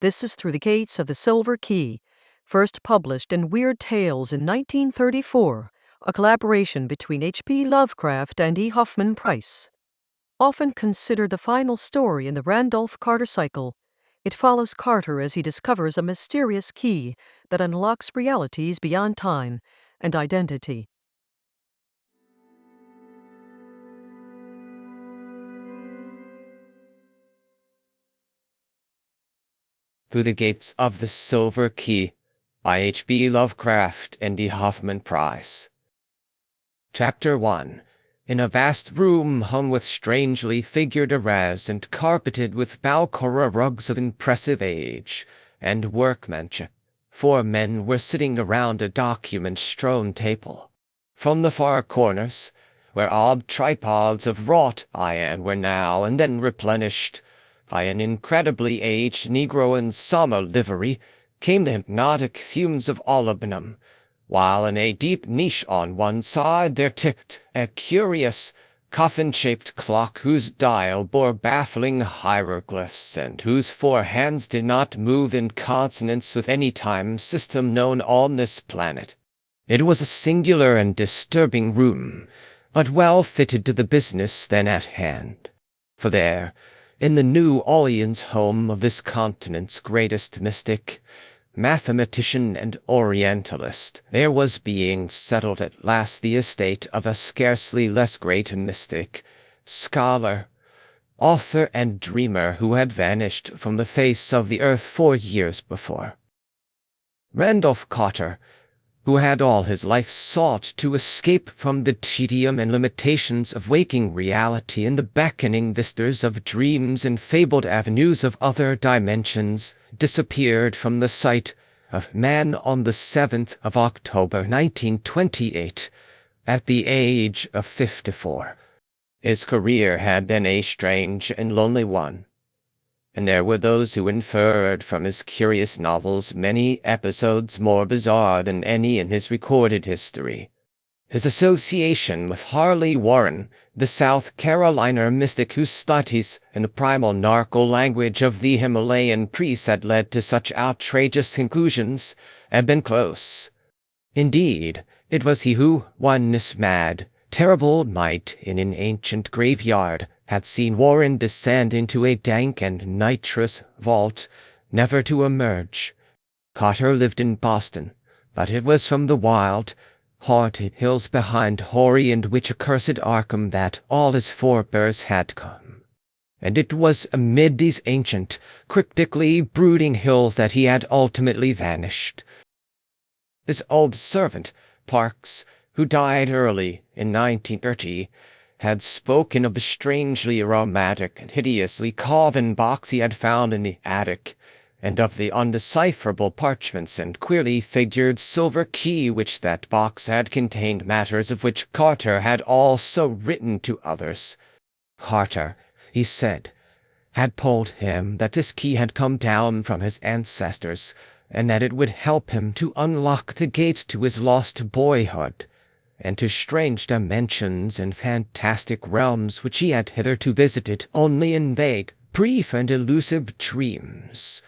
This is Through the Gates of the SilverKey, first published in Weird Tales in 1934, a collaboration between H.P. Lovecraft and E. Hoffman Price. Often considered the final story in the Randolph Carter cycle, it follows Carter as he discovers a mysterious key that unlocks realities beyond time and identity. Through the Gates of the SilverKey by H.P. Lovecraft and E. Hoffman Price. Chapter 1. In a vast room hung with strangely figured arras and carpeted with Balcora rugs of impressive age and workmanship, 4 men were sitting around a document-strewn table. From the far corners, where odd tripods of wrought iron were now and then replenished by an incredibly aged Negro in summer livery, came the hypnotic fumes of olibanum, while in a deep niche on one side there ticked a curious, coffin-shaped clock whose dial bore baffling hieroglyphs and whose 4 hands did not move in consonance with any time system known on this planet. It was a singular and disturbing room, but well fitted to the business then at hand. For there, in the New Orleans home of this continent's greatest mystic, mathematician and Orientalist, there was being settled at last the estate of a scarcely less great mystic, scholar, author and dreamer who had vanished from the face of the earth 4 years before. Randolph Carter, who had all his life sought to escape from the tedium and limitations of waking reality in the beckoning vistas of dreams and fabled avenues of other dimensions, disappeared from the sight of man on the 7th of October 1928, at the age of 54. His career had been a strange and lonely one, and there were those who inferred from his curious novels many episodes more bizarre than any in his recorded history. His association with Harley Warren, the South Carolina mystic whose studies in the primal narco language of the Himalayan priests had led to such outrageous conclusions, had been close. Indeed, it was he who, oneness mad, terrible night in an ancient graveyard, had seen Warren descend into a dank and nitrous vault, never to emerge. Carter lived in Boston, but it was from the wild, haunted hills behind hoary and witch-accursed Arkham that all his forebears had come. And it was amid these ancient, cryptically brooding hills that he had ultimately vanished. His old servant, Parks, who died early in 1930, had spoken of the strangely aromatic and hideously carven box he had found in the attic, and of the undecipherable parchments and queerly figured silver key which that box had contained, matters of which Carter had also written to others. Carter, he said, had told him that this key had come down from his ancestors, and that it would help him to unlock the gate to his lost boyhood, and to strange dimensions and fantastic realms which he had hitherto visited only in vague, brief and elusive dreams.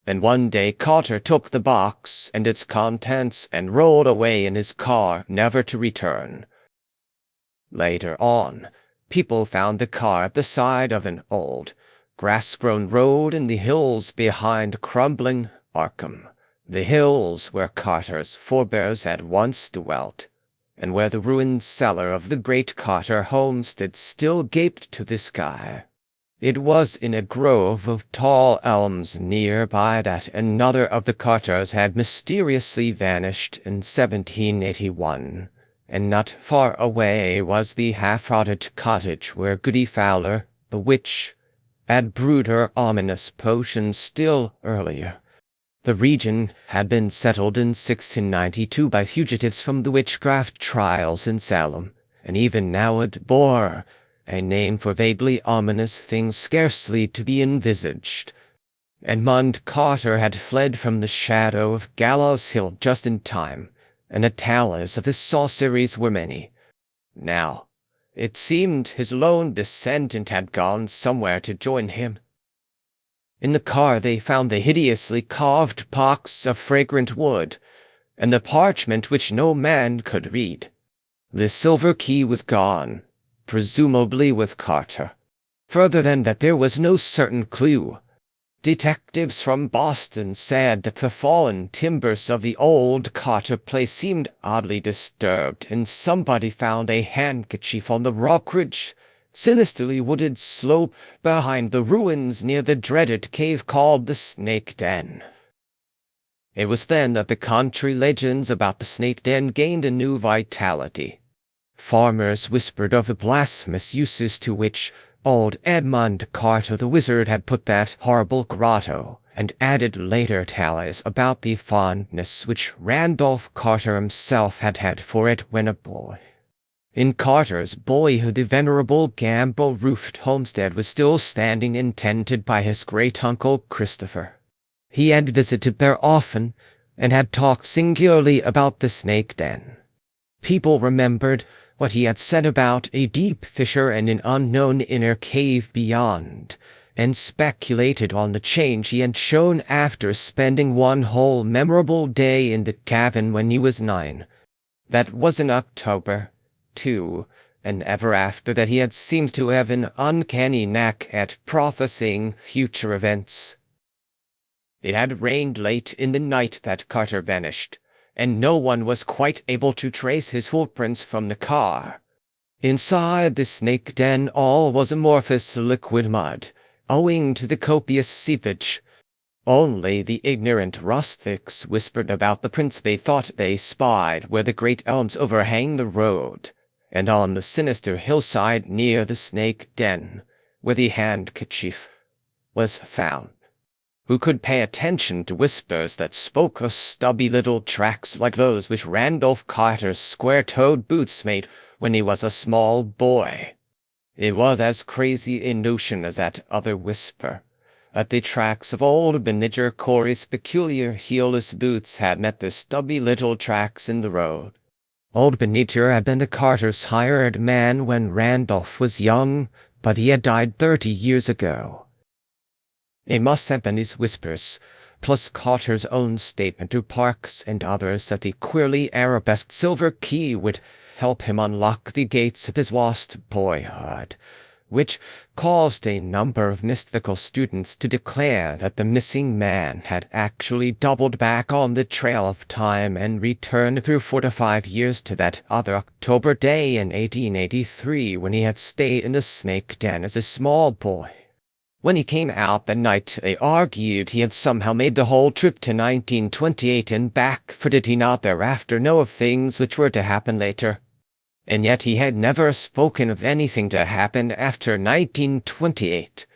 Then one day Carter took the box and its contents and rode away in his car, never to return. Later on, people found the car at the side of an old, grass-grown road in the hills behind crumbling Arkham, the hills where Carter's forebears had once dwelt, and where the ruined cellar of the great Carter homestead still gaped to the sky. It was in a grove of tall elms near by that another of the Carters had mysteriously vanished in 1781, and not far away was the half-rotted cottage where Goody Fowler, the witch, had brewed her ominous potion still earlier. The region had been settled in 1692 by fugitives from the witchcraft trials in Salem, and even now it bore a name for vaguely ominous things scarcely to be envisaged. Edmund Carter had fled from the shadow of Gallows Hill just in time, and the tales of his sorceries were many. Now, it seemed his lone descendant had gone somewhere to join him. In the car they found the hideously carved box of fragrant wood, and the parchment which no man could read. The silver key was gone, presumably with Carter. Further than that there was no certain clue. Detectives from Boston said that the fallen timbers of the old Carter place seemed oddly disturbed, and somebody found a handkerchief on the rock-ridge, sinisterly wooded slope behind the ruins near the dreaded cave called the Snake Den. It was then that the country legends about the Snake Den gained a new vitality. Farmers whispered of the blasphemous uses to which old Edmund Carter the wizard had put that horrible grotto, and added later tales about the fondness which Randolph Carter himself had had for it when a boy. In Carter's boyhood the venerable gambrel-roofed homestead was still standing and tended by his great-uncle Christopher. He had visited there often, and had talked singularly about the Snake Den. People remembered what he had said about a deep fissure and an unknown inner cave beyond, and speculated on the change he had shown after spending one whole memorable day in the cabin when he was 9. That was in October, too, and ever after that he had seemed to have an uncanny knack at prophesying future events. It had rained late in the night that Carter vanished, and no one was quite able to trace his footprints from the car. Inside the Snake Den all was amorphous liquid mud, owing to the copious seepage. Only the ignorant rustics whispered about the prints they thought they spied where the great elms overhang the road, and on the sinister hillside near the Snake Den, where the handkerchief was found. Who could pay attention to whispers that spoke of stubby little tracks like those which Randolph Carter's square-toed boots made when he was a small boy? It was as crazy a notion as that other whisper, that the tracks of old Benijah Corey's peculiar heelless boots had met the stubby little tracks in the road. Old Benijah had been the Carters' hired man when Randolph was young, but he had died 30 years ago. It must have been these whispers, plus Carter's own statement to Parks and others that the queerly arabesque silver key would help him unlock the gates of his lost boyhood, which caused a number of mystical students to declare that the missing man had actually doubled back on the trail of time and returned through 4 to 5 years to that other October day in 1883 when he had stayed in the Snake Den as a small boy. When he came out that night, they argued he had somehow made the whole trip to 1928 and back, for did he not thereafter know of things which were to happen later? And yet he had never spoken of anything to happen after 1928.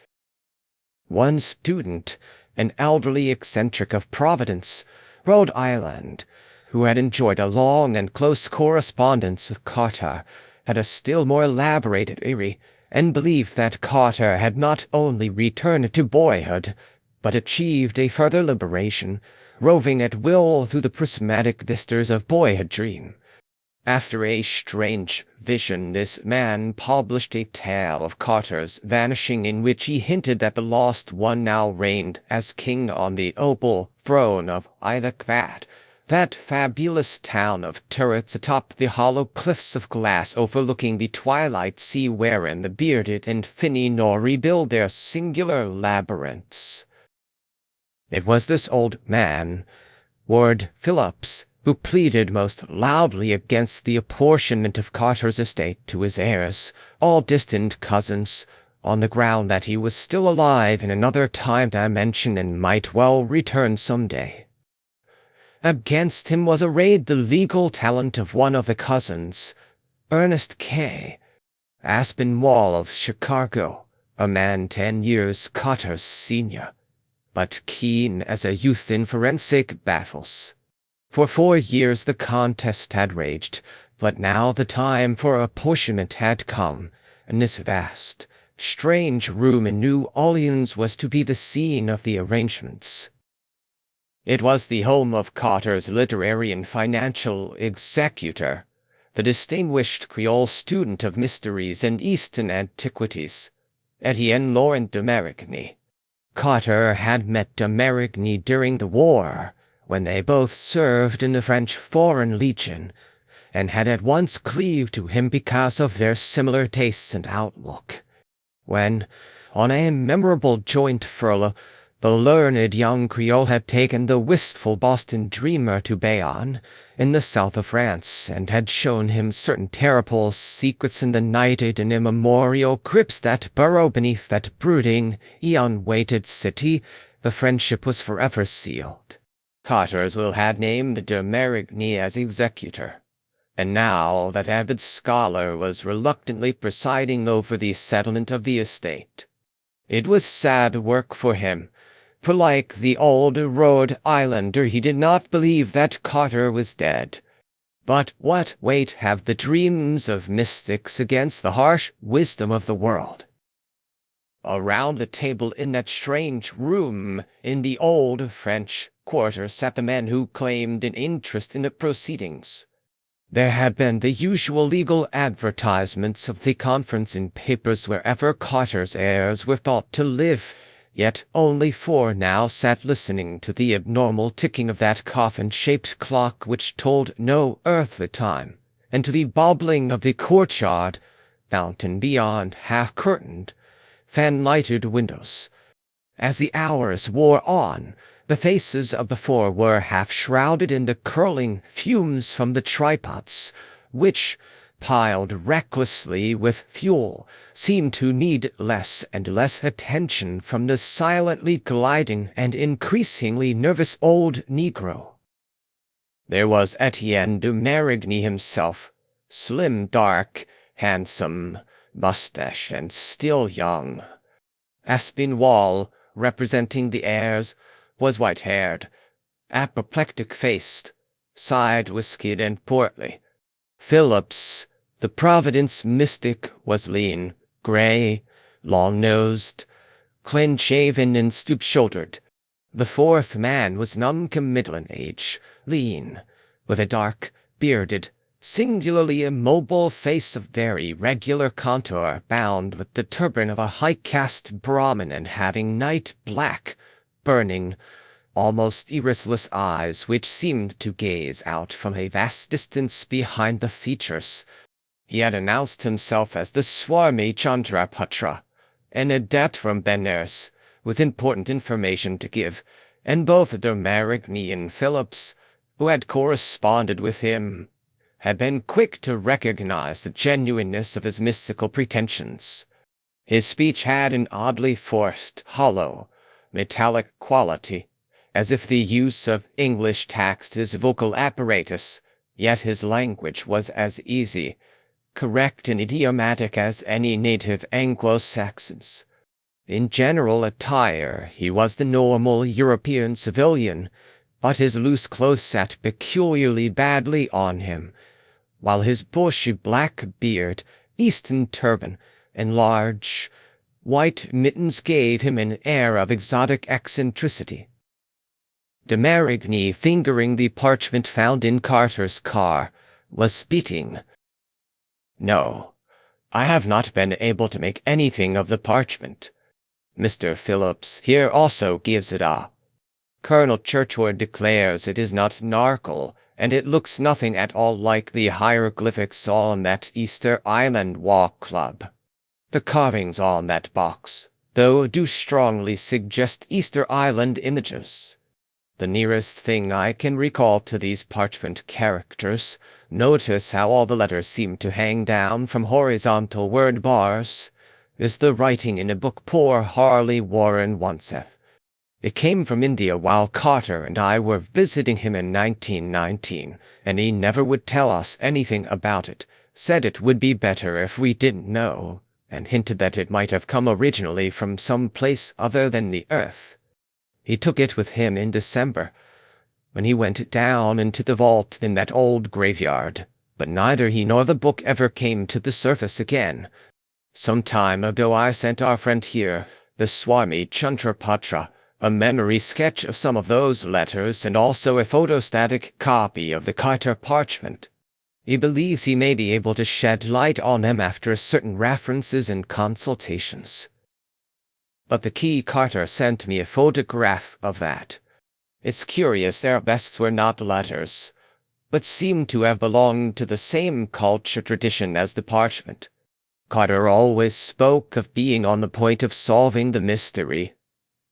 One student, an elderly eccentric of Providence, Rhode Island, who had enjoyed a long and close correspondence with Carter, had a still more elaborate theory, and believed that Carter had not only returned to boyhood, but achieved a further liberation, roving at will through the prismatic vistas of boyhood dream. After a strange vision, this man published a tale of Carter's vanishing in which he hinted that the lost one now reigned as king on the opal throne of Unnamable, that fabulous town of turrets atop the hollow cliffs of glass overlooking the twilight sea wherein the bearded and finny Nori build their singular labyrinths. It was this old man, Ward Phillips, who pleaded most loudly against the apportionment of Carter's estate to his heirs, all distant cousins, on the ground that he was still alive in another time dimension and might well return some day. Against him was arrayed the legal talent of one of the cousins, Ernest K. Aspinwall of Chicago, a man 10 years Carter's senior, but keen as a youth in forensic battles. For 4 years the contest had raged, but now the time for apportionment had come, and this vast, strange room in New Orleans was to be the scene of the arrangements. It was the home of Carter's literary and financial executor, the distinguished Creole student of mysteries and Eastern antiquities, Etienne Laurent de Marigny. Carter had met de Marigny during the war, when they both served in the French Foreign Legion, and had at once cleaved to him because of their similar tastes and outlook. When, on a memorable joint furlough, the learned young Creole had taken the wistful Boston dreamer to Bayonne, in the south of France, and had shown him certain terrible secrets in the nighted and immemorial crypts that burrow beneath that brooding, eon-weighted city, the friendship was forever sealed. Carter's will had named de Marigny as executor, and now that avid scholar was reluctantly presiding over the settlement of the estate. It was sad work for him, for like the old Rhode Islander he did not believe that Carter was dead. But what weight have the dreams of mystics against the harsh wisdom of the world? Around the table in that strange room in the old French quarter sat the men who claimed an interest in the proceedings. There had been the usual legal advertisements of the conference in papers wherever Carter's heirs were thought to live, yet only 4 now sat listening to the abnormal ticking of that coffin-shaped clock which told no earthly time, and to the bobbling of the courtyard fountain beyond half-curtained, fan-lighted windows. As the hours wore on, the faces of the 4 were half-shrouded in the curling fumes from the tripods, which, piled recklessly with fuel, seemed to need less and less attention from the silently gliding and increasingly nervous old Negro. There was Etienne de Marigny himself, slim, dark, handsome, mustached, and still young. Aspinwall, representing the heirs, was white-haired, apoplectic-faced, side-whiskered and portly. Phillips, the Providence mystic, was lean, grey, long-nosed, clean-shaven and stoop-shouldered. The 4th man was non-committal in age, lean, with a dark, bearded, singularly immobile face of very regular contour, bound with the turban of a high-caste Brahmin and having night-black, burning, almost irisless eyes which seemed to gaze out from a vast distance behind the features. He had announced himself as the Swami Chandrapatra, an adept from Benares, with important information to give, and both de Marigny and Phillips, who had corresponded with him, had been quick to recognize the genuineness of his mystical pretensions. His speech had an oddly forced, hollow, metallic quality, as if the use of English taxed his vocal apparatus, yet his language was as easy, correct and idiomatic as any native Anglo-Saxon's. In general attire he was the normal European civilian, but his loose clothes sat peculiarly badly on him, while his bushy black beard, Eastern turban, and large, white mittens gave him an air of exotic eccentricity. De Marigny, fingering the parchment found in Carter's car, was speaking. "No, I have not been able to make anything of the parchment. Mr. Phillips here also gives it up. Colonel Churchward declares it is not narcal, and it looks nothing at all like the hieroglyphics on that Easter Island Walk Club. The carvings on that box, though, do strongly suggest Easter Island images. The nearest thing I can recall to these parchment characters, notice how all the letters seem to hang down from horizontal word bars, is the writing in a book poor Harley Warren once had. It came from India while Carter and I were visiting him in 1919, and he never would tell us anything about it, said it would be better if we didn't know, and hinted that it might have come originally from some place other than the earth. He took it with him in December, when he went down into the vault in that old graveyard, but neither he nor the book ever came to the surface again. Some time ago I sent our friend here, the Swami Chandrapatra, a memory sketch of some of those letters and also a photostatic copy of the Carter parchment. He believes he may be able to shed light on them after certain references and consultations. but the key Carter sent me a photograph of that. It's curious their bests were not letters, but seemed to have belonged to the same culture tradition as the parchment. Carter always spoke of being on the point of solving the mystery,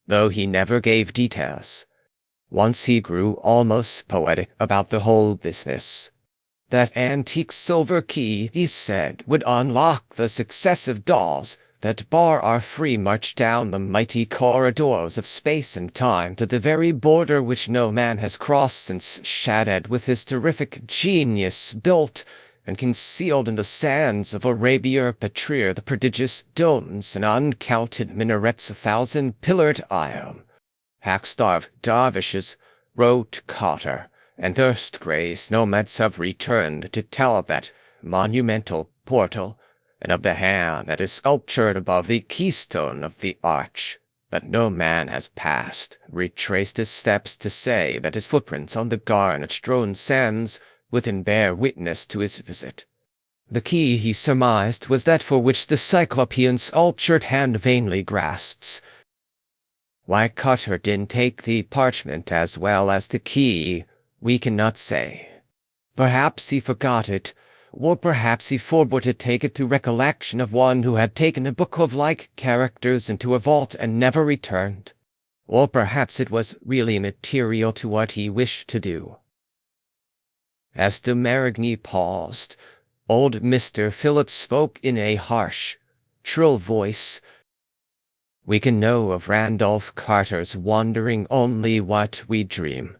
though he never gave details. Once he grew almost poetic about the whole business. That antique silver key, he said, would unlock the successive doors that bar our free march down the mighty corridors of space and time to the very border which no man has crossed since Shaddad with his terrific genius built and concealed in the sands of Arabia Petrir the prodigious domes and uncounted minarets of thousand-pillared Ion. Half-starved dervishes, wrote Carter, and thirst-crazed nomads have returned to tell of that monumental portal, and of the hand that is sculptured above the keystone of the arch. But no man has passed, retraced his steps to say that his footprints on the garnet-strewn sands within bear witness to his visit. The key, he surmised, was that for which the Cyclopean sculptured hand vainly grasps. Why Carter didn't take the parchment as well as the key, we cannot say. Perhaps he forgot it, or perhaps he forbore to take it to recollection of one who had taken a book of like characters into a vault and never returned. Or perhaps it was really material to what he wished to do. As de Marigny paused, old Mr. Phillips spoke in a harsh, shrill voice. We can know of Randolph Carter's wandering only what we dream.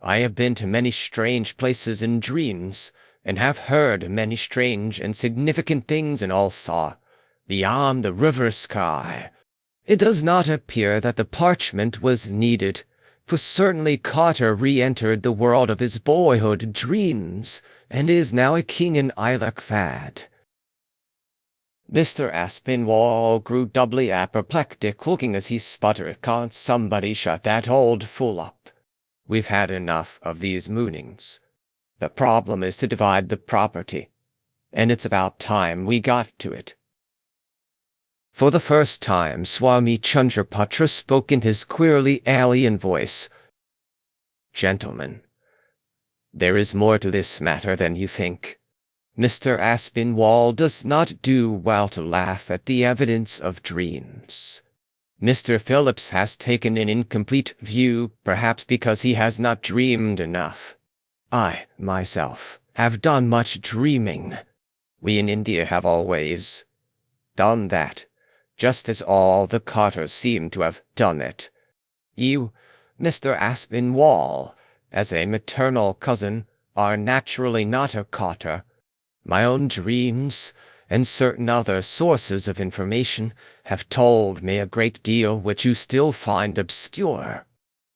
I have been to many strange places in dreams, and have heard many strange and significant things in all thought, beyond the river sky. It does not appear that the parchment was needed, for certainly Carter re-entered the world of his boyhood dreams, and is now a king in Ilakvad. Mr. Aspinwall grew doubly apoplectic, looking as he sputtered, "Can't somebody shut that old fool up? We've had enough of these moonings. The problem is to divide the property, and it's about time we got to it." For the first time, Swami Chandrapatra spoke in his queerly alien voice. "Gentlemen, there is more to this matter than you think. Mr. Aspinwall does not do well to laugh at the evidence of dreams. Mr. Phillips has taken an incomplete view, perhaps because he has not dreamed enough. I, myself, have done much dreaming. We in India have always done that, just as all the Carters seem to have done it. You, Mr. Aspinwall, as a maternal cousin, are naturally not a Carter. My own dreams, and certain other sources of information, have told me a great deal which you still find obscure.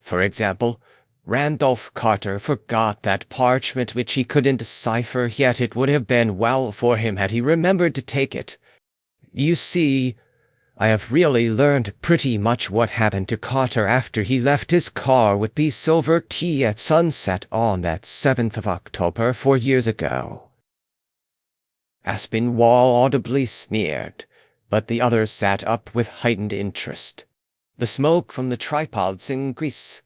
For example, Randolph Carter forgot that parchment which he couldn't decipher, yet it would have been well for him had he remembered to take it. You see, I have really learned pretty much what happened to Carter after he left his car with the silver key at sunset on that 7th of October 4 years ago." Aspinwall audibly sneered, but the others sat up with heightened interest. The smoke from the tripods increased,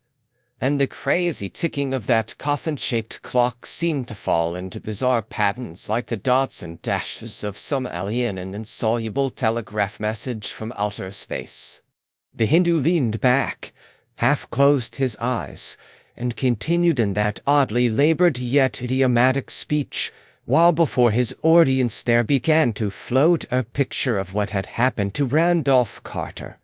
and the crazy ticking of that coffin-shaped clock seemed to fall into bizarre patterns like the dots and dashes of some alien and insoluble telegraph message from outer space. The Hindu leaned back, half-closed his eyes, and continued in that oddly labored yet idiomatic speech, while before his audience there began to float a picture of what had happened to Randolph Carter.